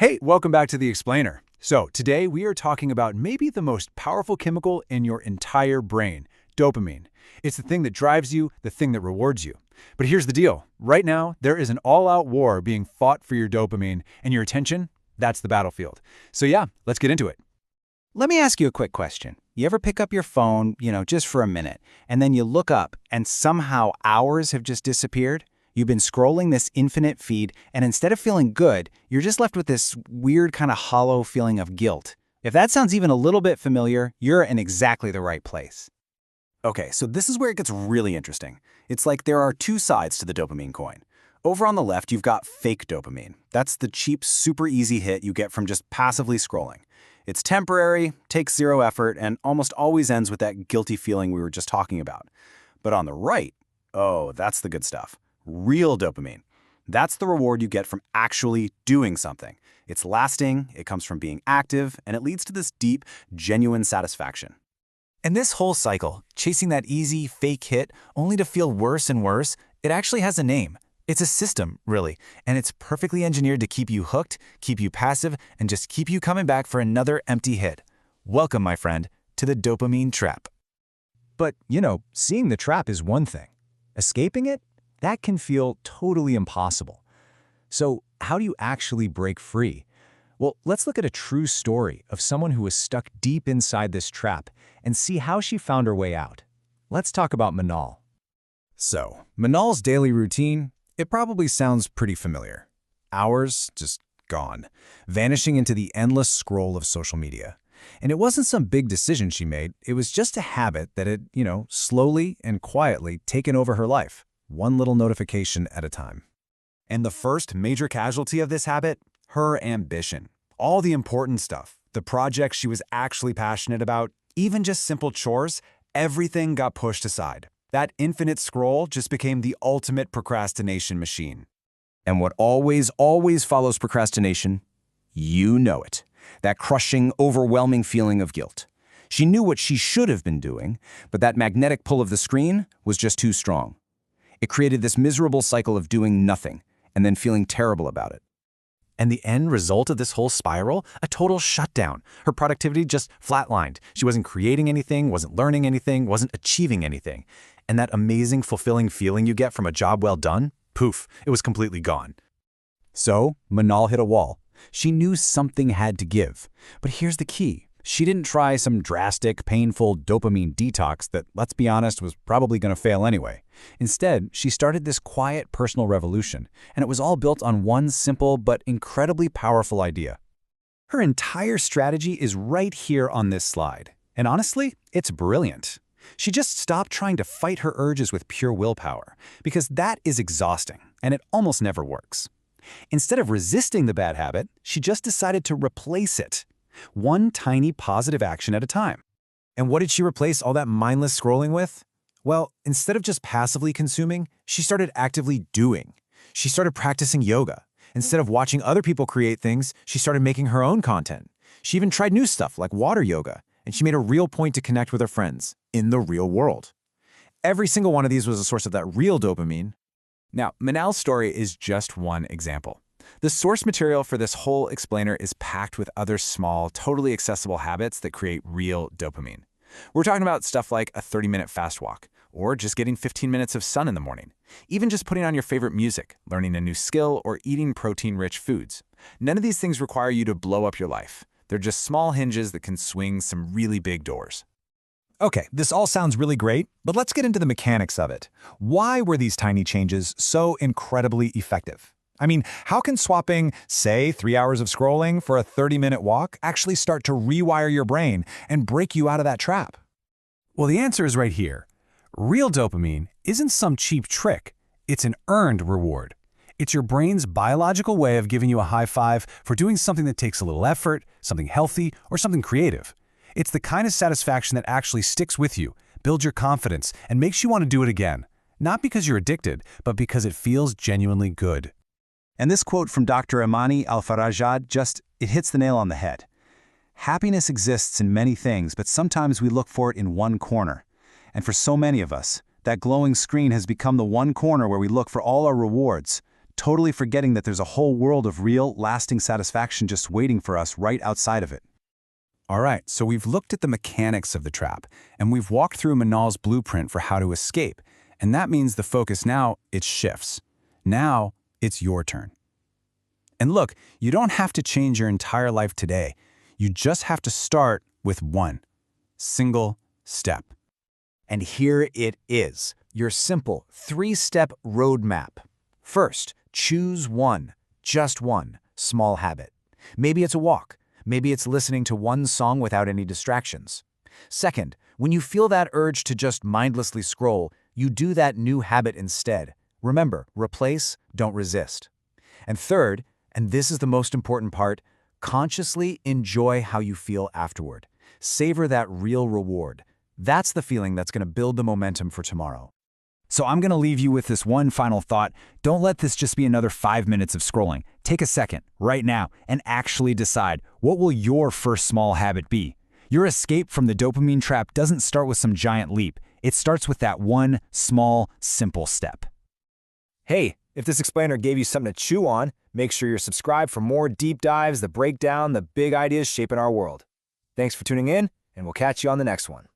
Hey, welcome back to The Explainer. So, today we are talking about maybe the most powerful chemical in your entire brain, dopamine. It's the thing that drives you, the thing that rewards you. But here's the deal. Right now, there is an all-out war being fought for your dopamine, and your attention, that's the battlefield. So yeah, let's get into it. Let me ask you a quick question. You ever pick up your phone, just for a minute, and then you look up and somehow hours have just disappeared? You've been scrolling this infinite feed, and instead of feeling good, you're just left with this weird kind of hollow feeling of guilt. If that sounds even a little bit familiar, you're in exactly the right place. Okay, so this is where it gets really interesting. It's like there are two sides to the dopamine coin. Over on the left, you've got fake dopamine. That's the cheap, super easy hit you get from just passively scrolling. It's temporary, takes zero effort, and almost always ends with that guilty feeling we were just talking about. But on the right, oh, that's the good stuff. Real dopamine. That's the reward you get from actually doing something. It's lasting, it comes from being active, and it leads to this deep, genuine satisfaction. And this whole cycle, chasing that easy, fake hit, only to feel worse and worse, it actually has a name. It's a system, really, and it's perfectly engineered to keep you hooked, keep you passive, and just keep you coming back for another empty hit. Welcome, my friend, to the dopamine trap. But, seeing the trap is one thing. Escaping it? That can feel totally impossible. So, how do you actually break free? Well, let's look at a true story of someone who was stuck deep inside this trap and see how she found her way out. Let's talk about Manal. So, Manal's daily routine, it probably sounds pretty familiar. Hours just gone, vanishing into the endless scroll of social media. And it wasn't some big decision she made, it was just a habit that had, slowly and quietly taken over her life, one little notification at a time. And the first major casualty of this habit? Her ambition. All the important stuff, the projects she was actually passionate about, even just simple chores, everything got pushed aside. That infinite scroll just became the ultimate procrastination machine. And what always follows procrastination? You know it. That crushing, overwhelming feeling of guilt. She knew what she should have been doing, but that magnetic pull of the screen was just too strong. It created this miserable cycle of doing nothing and then feeling terrible about it. And the end result of this whole spiral? A total shutdown. Her productivity just flatlined. She wasn't creating anything, wasn't learning anything, wasn't achieving anything. And that amazing, fulfilling feeling you get from a job well done? Poof, it was completely gone. So, Manal hit a wall. She knew something had to give. But here's the key. She didn't try some drastic, painful dopamine detox that, let's be honest, was probably going to fail anyway. Instead, she started this quiet personal revolution, and it was all built on one simple but incredibly powerful idea. Her entire strategy is right here on this slide. And honestly, it's brilliant. She just stopped trying to fight her urges with pure willpower, because that is exhausting, and it almost never works. Instead of resisting the bad habit, she just decided to replace it. One tiny positive action at a time. And what did she replace all that mindless scrolling with? Well, instead of just passively consuming, she started actively doing. She started practicing yoga. Instead of watching other people create things, she started making her own content. She even tried new stuff like water yoga, and she made a real point to connect with her friends in the real world. Every single one of these was a source of that real dopamine. Now, Manal's story is just one example. The source material for this whole explainer is packed with other small, totally accessible habits that create real dopamine. We're talking about stuff like a 30-minute fast walk, or just getting 15 minutes of sun in the morning, even just putting on your favorite music, learning a new skill, or eating protein-rich foods. None of these things require you to blow up your life. They're just small hinges that can swing some really big doors. Okay, this all sounds really great, but let's get into the mechanics of it. Why were these tiny changes so incredibly effective? I mean, how can swapping, say, 3 hours of scrolling for a 30-minute walk actually start to rewire your brain and break you out of that trap? Well, the answer is right here. Real dopamine isn't some cheap trick. It's an earned reward. It's your brain's biological way of giving you a high five for doing something that takes a little effort, something healthy, or something creative. It's the kind of satisfaction that actually sticks with you, builds your confidence, and makes you want to do it again. Not because you're addicted, but because it feels genuinely good. And this quote from Dr. Imani Al-Farajad it hits the nail on the head. Happiness exists in many things, but sometimes we look for it in one corner. And for so many of us, that glowing screen has become the one corner where we look for all our rewards, totally forgetting that there's a whole world of real, lasting satisfaction just waiting for us right outside of it. All right, so we've looked at the mechanics of the trap, and we've walked through Manal's blueprint for how to escape, and that means the focus now, it shifts. Now, it's your turn. And look, you don't have to change your entire life today. You just have to start with one single step. And here it is, your simple 3-step roadmap. First, choose one, just one, small habit. Maybe it's a walk. Maybe it's listening to one song without any distractions. Second, when you feel that urge to just mindlessly scroll, you do that new habit instead. Remember, replace, don't resist. And third, and this is the most important part, consciously enjoy how you feel afterward. Savor that real reward. That's the feeling that's going to build the momentum for tomorrow. So I'm going to leave you with this one final thought. Don't let this just be another 5 minutes of scrolling. Take a second, right now, and actually decide, what will your first small habit be? Your escape from the dopamine trap doesn't start with some giant leap. It starts with that one small, simple step. Hey, if this explainer gave you something to chew on, make sure you're subscribed for more deep dives that break down the big ideas shaping our world. Thanks for tuning in, and we'll catch you on the next one.